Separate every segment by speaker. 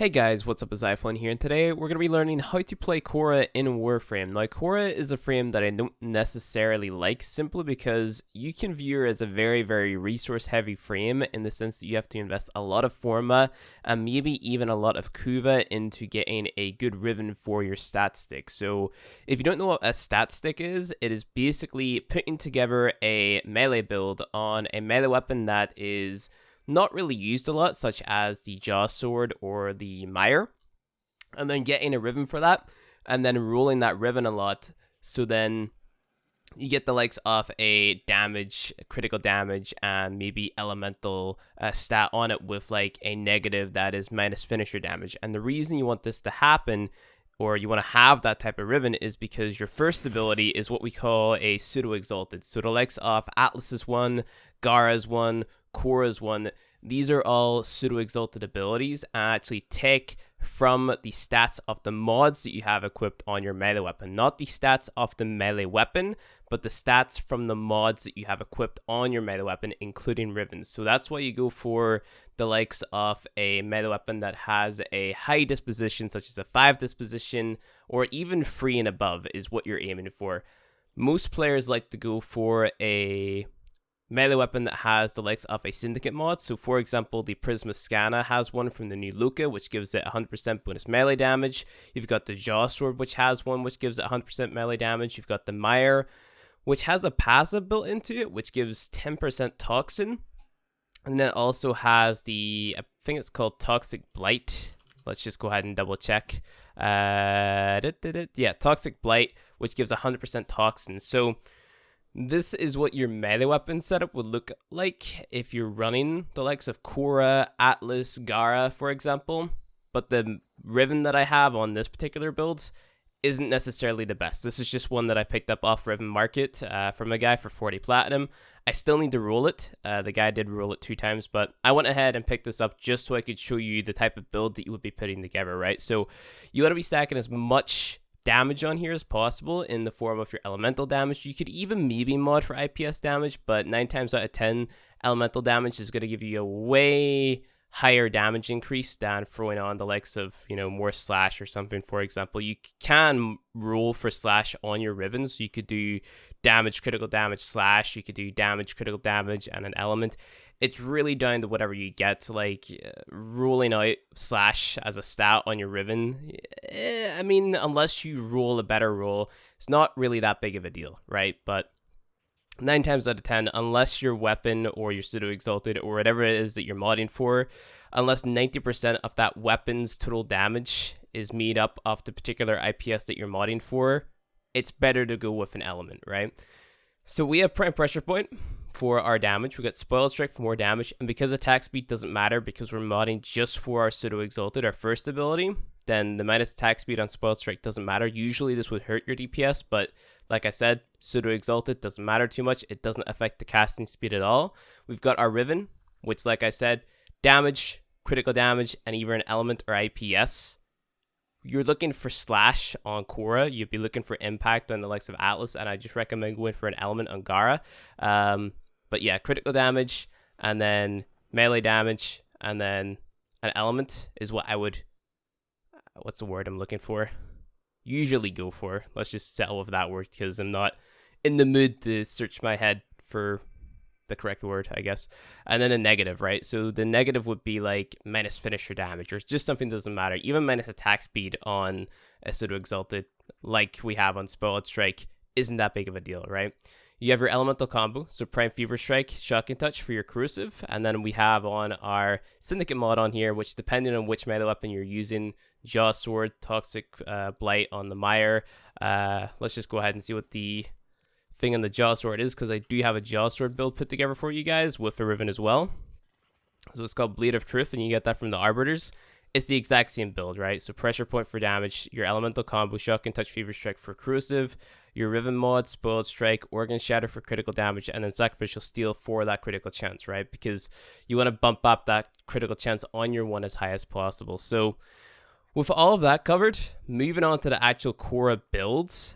Speaker 1: Hey guys, what's up? It's iFlynn here, and today we're going to be learning how to play Khora in Warframe. Now, Khora is a frame that I don't necessarily like simply because you can view her as a very resource-heavy frame in the sense that you have to invest a lot of Forma and maybe even a lot of Kuva into getting a good ribbon for your stat stick. So, if you don't know what a stat stick is, it is basically putting together a melee build on a melee weapon that is not really used a lot, such as the Jaw Sword or the Mire, and then getting a ribbon for that, and then rolling that ribbon a lot, so then you get the likes of a damage, critical damage, and maybe elemental stat on it with like a negative that is minus finisher damage. And the reason you want this to happen, or you want to have that type of ribbon, is because your first ability is what we call a pseudo-exalted. So the likes of Atlas's one, Gara's one, Khora's one, these are all pseudo-exalted abilities and actually take from the stats of the mods that you have equipped on your melee weapon. Not the stats of the melee weapon, but the stats from the mods that you have equipped on your melee weapon, including ribbons. So that's why you go for the likes of a melee weapon that has a high disposition, such as a 5 disposition, or even 3 and above is what you're aiming for. Most players like to go for a melee weapon that has the likes of a syndicate mod. So for example, the Prisma Scana has one from the new Luca, which gives it 100% bonus melee damage. You've got the Jaw Sword, which has one which gives it 100% melee damage. You've got the Mire, which has a passive built into it, which gives 10% toxin. And then it also has the, I think it's called Toxic Blight. Let's just go ahead and double check. Yeah, Toxic Blight, which gives 100% toxin. So this is what your melee weapon setup would look like if you're running the likes of Khora, Atlas, Gara, for example. But the ribbon that I have on this particular build isn't necessarily the best. This is just one that I picked up off Ribbon Market from a guy for 40 platinum. I still need to roll it. The guy did roll it 2 times, but I went ahead and picked this up just so I could show you the type of build that you would be putting together, right? So you want to be stacking as much damage on here as possible in the form of your elemental damage. You could even maybe mod for IPS damage, but 9 times out of 10 elemental damage is going to give you a way higher damage increase than throwing on the likes of, more slash or something. For example, you can roll for slash on your ribbons, so you could do damage, critical damage, slash. You could do damage, critical damage, and an element. It's really down to whatever you get. Like rolling out slash as a stat on your ribbon, I mean, unless you roll a better roll, it's not really that big of a deal, right? But 9 times out of 10, unless your weapon or your pseudo-exalted or whatever it is that you're modding for, unless 90% of that weapon's total damage is made up of the particular IPS that you're modding for, it's better to go with an element, right? So we have Prime Pressure Point for our damage. We got Spoiled Strike for more damage, and because attack speed doesn't matter because we're modding just for our pseudo-exalted, our first ability, then the minus attack speed on Spoiled Strike doesn't matter. Usually this would hurt your DPS, but like I said, pseudo-exalted doesn't matter too much. It doesn't affect the casting speed at all. We've got our Ribbon, which like I said, damage, critical damage, and either an element or IPS. You're looking for slash on Khora. You'd be looking for impact on the likes of Atlas, and I just recommend going for an element on Gara. But yeah, critical damage, and then melee damage, and then an element is what I would, what's the word I'm looking for? Usually go for. Let's just settle with that word because I'm not in the mood to search my head for the correct word, I guess. And then a negative, right? So the negative would be like minus finisher damage, or just something that doesn't matter. Even minus attack speed on a pseudo-exalted, like we have on Spoiled Strike, isn't that big of a deal, right? You have your elemental combo, so Prime Fever Strike, Shocking Touch for your corrosive, and then we have on our Syndicate mod on here, which depending on which melee weapon you're using, Jaw Sword, Toxic Blight on the Mire. Let's just go ahead and see what the thing on the Jaw Sword is, because I do have a Jaw Sword build put together for you guys with a ribbon as well. So it's called Bleed of Truth, and you get that from the Arbiters. It's the exact same build, right? So Pressure Point for damage, your elemental combo, Shocking Touch, Fever Strike for corrosive, your Ribbon mod, Spoiled Strike, Organ Shatter for critical damage, and then Sacrificial Steel for that critical chance, right? Because you want to bump up that critical chance on your one as high as possible. So with all of that covered, moving on to the actual Khora builds,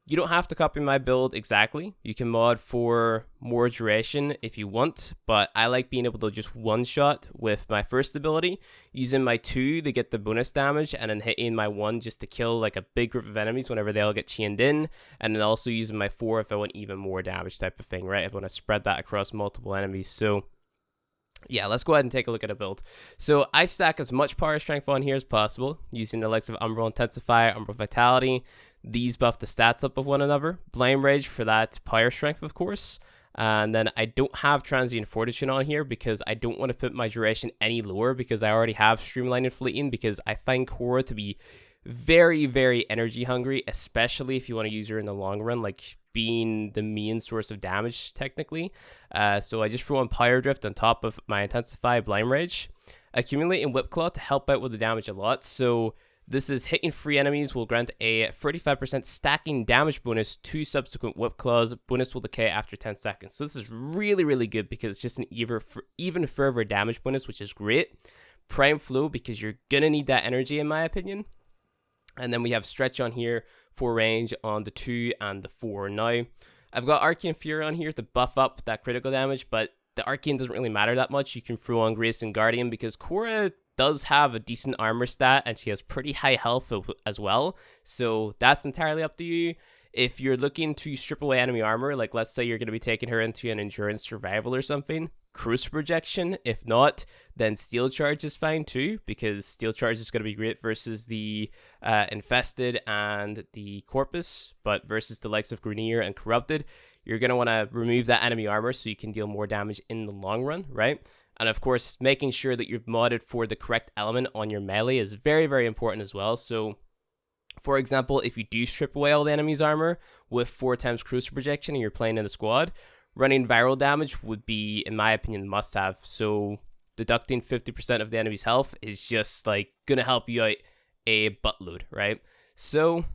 Speaker 1: You don't have to copy my build exactly. You can mod for more duration if you want, but I like being able to just one-shot with my first ability, using my 2 to get the bonus damage, and then hitting my 1 just to kill like a big group of enemies whenever they all get chained in, and then also using my 4 if I want even more damage type of thing, right? If I want to spread that across multiple enemies. So yeah, let's go ahead and take a look at a build. So I stack as much power strength on here as possible, using the likes of Umbral Intensify, Umbral Vitality. These buff the stats up of one another. Blame Rage for that power strength, of course. And then I don't have Transient Fortitude on here because I don't want to put my duration any lower, because I already have Streamline and Fleeting, because I find Khora to be very, very energy hungry, especially if you want to use her in the long run, like being the main source of damage technically. So I just throw on Pyre Drift on top of my Intensify Blame Rage. Accumulate in Whip Claw to help out with the damage a lot. So this is hitting free enemies will grant a 35% stacking damage bonus to subsequent Whip Claws. Bonus will decay after 10 seconds. So this is really, really good because it's just an even further damage bonus, which is great. Prime Flow, because you're going to need that energy in my opinion. And then we have Stretch on here for range on the 2 and the 4. Now, I've got Arcane Fury on here to buff up that critical damage, but the Arcane doesn't really matter that much. You can throw on Grace and Guardian because Khora does have a decent armor stat and she has pretty high health as well. So that's entirely up to you. If you're looking to strip away enemy armor, like let's say you're going to be taking her into an endurance survival or something, Crucible Projection. If not, then Steel Charge is fine too, because Steel Charge is going to be great versus the Infested and the Corpus, but versus the likes of Grenier and Corrupted, you're going to want to remove that enemy armor so you can deal more damage in the long run, right? And of course, making sure that you've modded for the correct element on your melee is very, very important as well. So, for example, if you do strip away all the enemy's armor with 4 times Crucible Projection and you're playing in a squad, running viral damage would be, in my opinion, must-have. So deducting 50% of the enemy's health is just like gonna help you out a buttload, right? So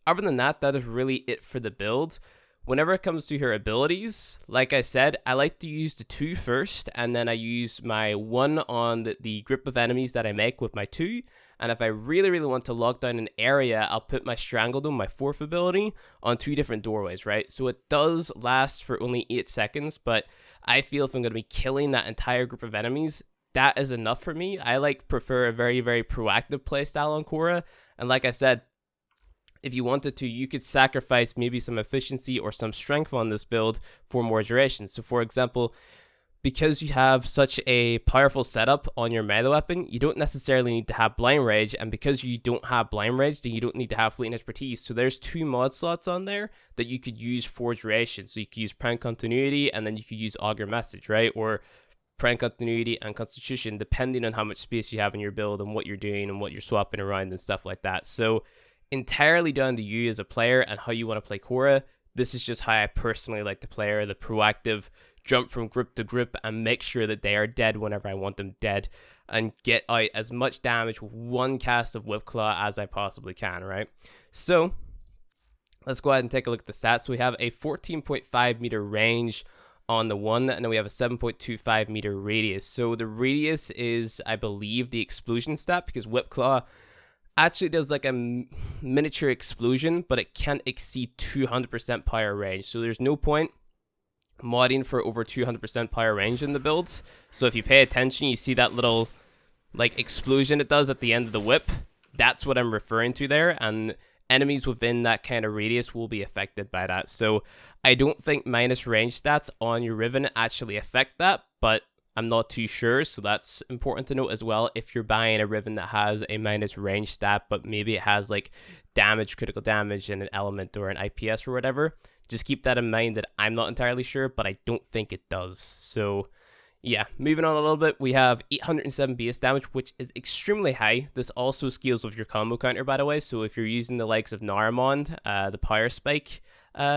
Speaker 1: other than that, that is really it for the build. Whenever it comes to her abilities, like I said, I like to use the 2 first, and then I use my 1 on the group of enemies that I make with my 2. And if I really, really want to lock down an area, I'll put my Strangledome, my 4th ability, on 2 different doorways, right? So it does last for only 8 seconds, but I feel if I'm going to be killing that entire group of enemies, that is enough for me. I prefer a very, very proactive playstyle on Khora. And like I said, if you wanted to, you could sacrifice maybe some efficiency or some strength on this build for more duration. So for example, because you have such a powerful setup on your melee weapon, you don't necessarily need to have Blind Rage, and because you don't have Blind Rage, then you don't need to have Fleeting Expertise. So there's 2 mod slots on there that you could use for duration. So you could use Prime Continuity, and then you could use Augur Message, right? Or Prime Continuity and Constitution, depending on how much space you have in your build and what you're doing and what you're swapping around and stuff like that. So entirely down to you as a player and how you want to play Khora. This is just how I personally like to play her, the proactive jump from group to group and make sure that they are dead whenever I want them dead, and get out as much damage with 1 cast of Whip Claw as I possibly can, right? So let's go ahead and take a look at the stats. So we have a 14.5 meter range on the 1, and then we have a 7.25 meter radius. So the radius is, I believe, the explosion stat, because Whip Claw actually does like a miniature explosion, but it can't exceed 200% power range. So there's no point modding for over 200% power range in the builds. So if you pay attention, you see that little like explosion it does at the end of the whip. That's what I'm referring to there, and enemies within that kind of radius will be affected by that. So I don't think minus range stats on your Riven actually affect that, but I'm not too sure, so that's important to note as well. If you're buying a Riven that has a minus range stat, but maybe it has like damage, critical damage, and an element or an IPS or whatever, just keep that in mind that I'm not entirely sure, but I don't think it does. So yeah, moving on a little bit, we have 807 base damage, which is extremely high. This also scales with your combo counter, by the way, so if you're using the likes of Naramond, the Power Spike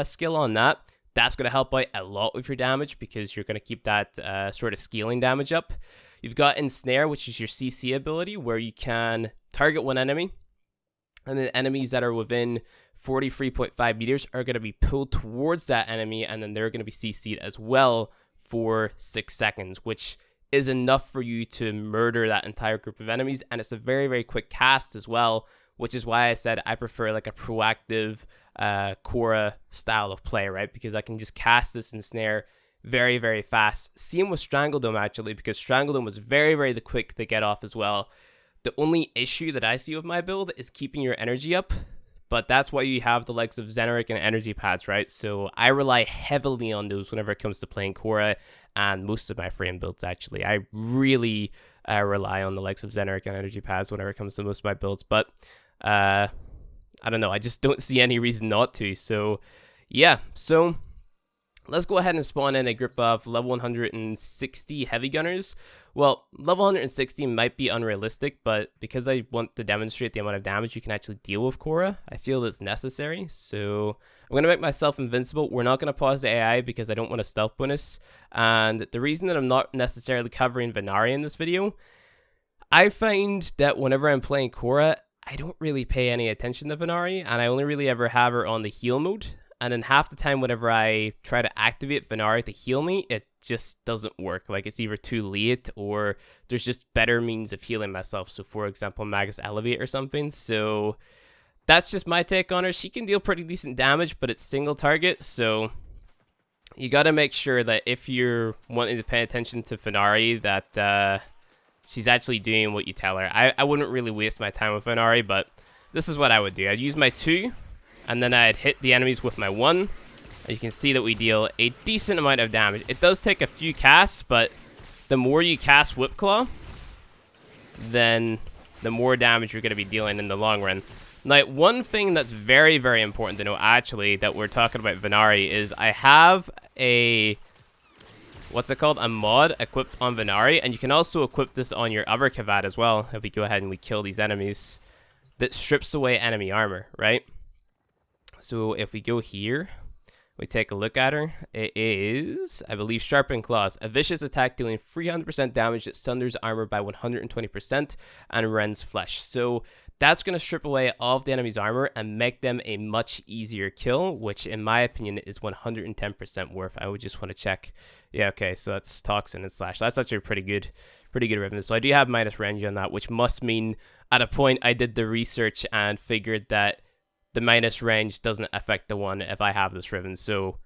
Speaker 1: skill on that, that's going to help out a lot with your damage, because you're going to keep that sort of scaling damage up. You've got Ensnare, which is your CC ability, where you can target one enemy, and then enemies that are within 43.5 meters are going to be pulled towards that enemy, and then they're going to be CC'd as well for 6 seconds, which is enough for you to murder that entire group of enemies. And it's a very, very quick cast as well, which is why I said I prefer like a proactive Khora style of play, right? Because I can just cast this Ensnare very, very fast. Same with Strangledome, actually, because Strangledome was very, very quick to get off as well. The only issue that I see with my build is keeping your energy up, but that's why you have the likes of Zeneric and energy pads, right? So I rely heavily on those whenever it comes to playing Khora, and most of my frame builds, actually. I really rely on the likes of Zeneric and energy pads whenever it comes to most of my builds, but I don't know, I just don't see any reason not to. So yeah, so let's go ahead and spawn in a group of level 160 heavy gunners. Well, level 160 might be unrealistic, but because I want to demonstrate the amount of damage you can actually deal with Khora, I feel it's necessary. So I'm going to make myself invincible. We're not going to pause the AI because I don't want a stealth bonus. And the reason that I'm not necessarily covering Venari in this video, I find that whenever I'm playing Khora, I don't really pay any attention to Venari, and I only really ever have her on the heal mode. And then half the time whenever I try to activate Venari to heal me, it just doesn't work. Like, it's either too late or there's just better means of healing myself. So for example, Magus Elevate or something. So that's just my take on her. She can deal pretty decent damage, but it's single target. So you got to make sure that if you're wanting to pay attention to Venari, that she's actually doing what you tell her. I wouldn't really waste my time with Venari, but this is what I would do. I'd use my 2. And then I'd hit the enemies with my 1. And you can see that we deal a decent amount of damage. It does take a few casts, but the more you cast Whip Claw, then the more damage you're going to be dealing in the long run. Now, one thing that's very, very important to know, actually, that we're talking about Venari, is I have a, what's it called? A mod equipped on Venari. And you can also equip this on your other Kavad as well, if we go ahead and we kill these enemies, that strips away enemy armor, right? So if we go here, we take a look at her. It is, I believe, Sharpened Claws. A vicious attack dealing 300% damage that sunders armor by 120% and rends flesh. So that's going to strip away all of the enemy's armor and make them a much easier kill, which in my opinion is 110% worth. I would just want to check. Yeah, okay, so that's Toxin and Slash. That's actually pretty good revenue. So I do have minus range on that, which must mean at a point I did the research and figured that the minus range doesn't affect the one if I have this Riven. So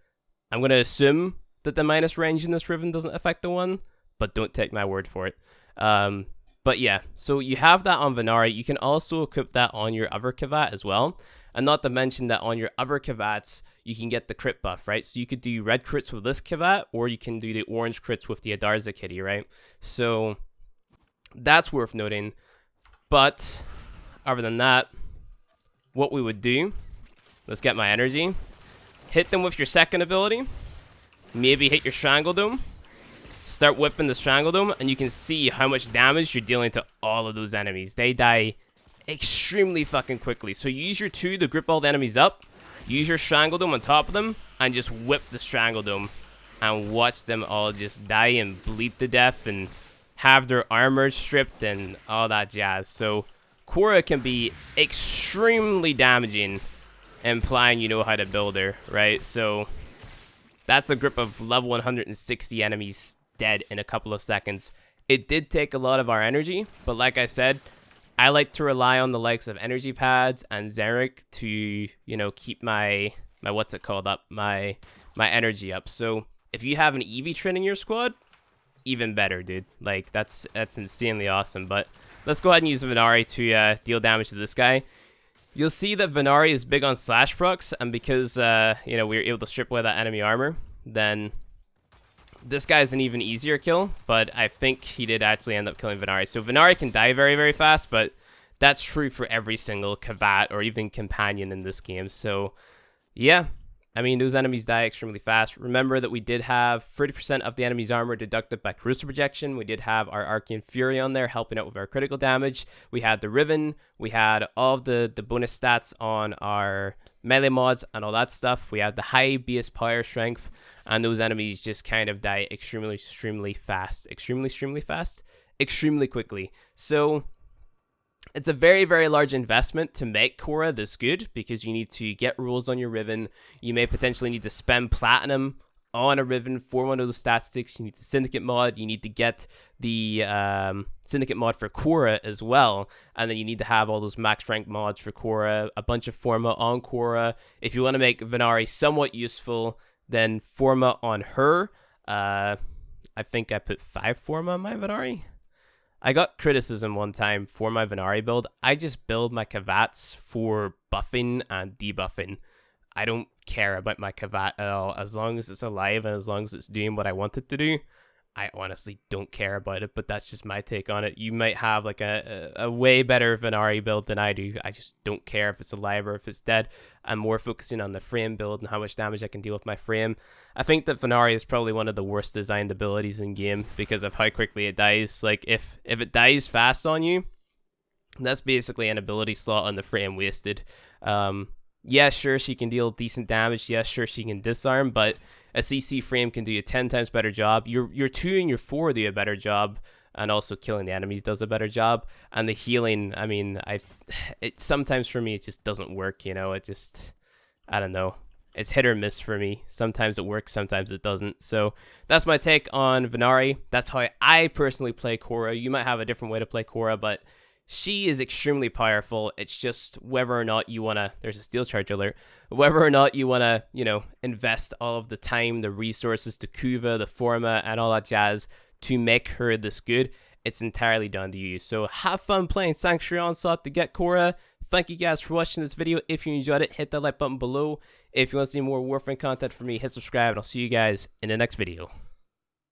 Speaker 1: I'm going to assume that the minus range in this Riven doesn't affect the one, but don't take my word for it. But yeah, so you have that on Venari. You can also equip that on your other Kavat as well. And not to mention that on your other Kavats, you can get the crit buff, right? So you could do red crits with this Kavat, or you can do the orange crits with the Adarza kitty, right? So that's worth noting. But other than that, what we would do, let's get my energy, hit them with your second ability, maybe hit your Strangledome, start whipping the Strangledome, and you can see how much damage you're dealing to all of those enemies. They die extremely fucking quickly. So use your 2 to grip all the enemies up, use your Strangledome on top of them, and just whip the Strangledome, and watch them all just die and bleed to death, and have their armor stripped, and all that jazz. So Khora can be extremely damaging, implying you know how to build her, right? So that's a group of level 160 enemies dead in a couple of seconds. It did take a lot of our energy, but like I said, I like to rely on the likes of energy pads and Zeneric to, you know, keep my what's it called up, my energy up. So if you have an Eevee Trin in your squad, even better, dude. Like that's insanely awesome. But let's go ahead and use Venari to deal damage to this guy. You'll see that Venari is big on slash procs, and because you know, we were able to strip away that enemy armor, then this guy's an even easier kill. But I think he did actually end up killing Venari. So Venari can die very, very fast, but that's true for every single Kavat or even companion in this game. So yeah, I mean, those enemies die extremely fast. Remember that we did have 30% of the enemy's armor deducted by corrosive projection. We did have our Arcane Fury on there helping out with our critical damage. We had the Riven. We had all of the bonus stats on our melee mods and all that stuff. We had the high base power strength, and those enemies just kind of die extremely fast. Extremely quickly. So it's a very, very large investment to make Khora this good, because you need to get rules on your Riven. You may potentially need to spend platinum on a Riven for one of those stat sticks, you need the Syndicate mod, you need to get the Syndicate mod for Khora as well, and then you need to have all those max rank mods for Khora, a bunch of Forma on Khora. If you want to make Venari somewhat useful, then Forma on her. I think I put 5 Forma on my Venari. I got criticism one time for my Venari build. I just build my Kavats for buffing and debuffing. I don't care about my Kavat at all. As long as it's alive and as long as it's doing what I want it to do, I honestly don't care about it, but that's just my take on it. You might have like a way better Venari build than I do. I just don't care if it's alive or if it's dead. I'm more focusing on the frame build and how much damage I can deal with my frame. I think that Venari is probably one of the worst designed abilities in game because of how quickly it dies. Like if it dies fast on you, that's basically an ability slot on the frame wasted. Yeah, sure, she can deal decent damage. Yeah, sure, she can disarm, but a CC frame can do a 10 times better job. Your 2 and your 4 do a better job, and also killing the enemies does a better job. And the healing, I mean, sometimes for me it just doesn't work, you know. It just, I don't know. It's hit or miss for me. Sometimes it works, sometimes it doesn't. So that's my take on Venari. That's how I personally play Khora. You might have a different way to play Khora, but she is extremely powerful. It's just whether or not you want to, there's a steel charge alert, whether or not you want to, you know, invest all of the time, the resources, the Kuva, the Forma, and all that jazz to make her this good. It's entirely down to you. So have fun playing Sanctuary Onslaught to get Khora. Thank you guys for watching this video. If you enjoyed it, hit that like button below. If you want to see more Warframe content from me, hit subscribe, and I'll see you guys in the next video.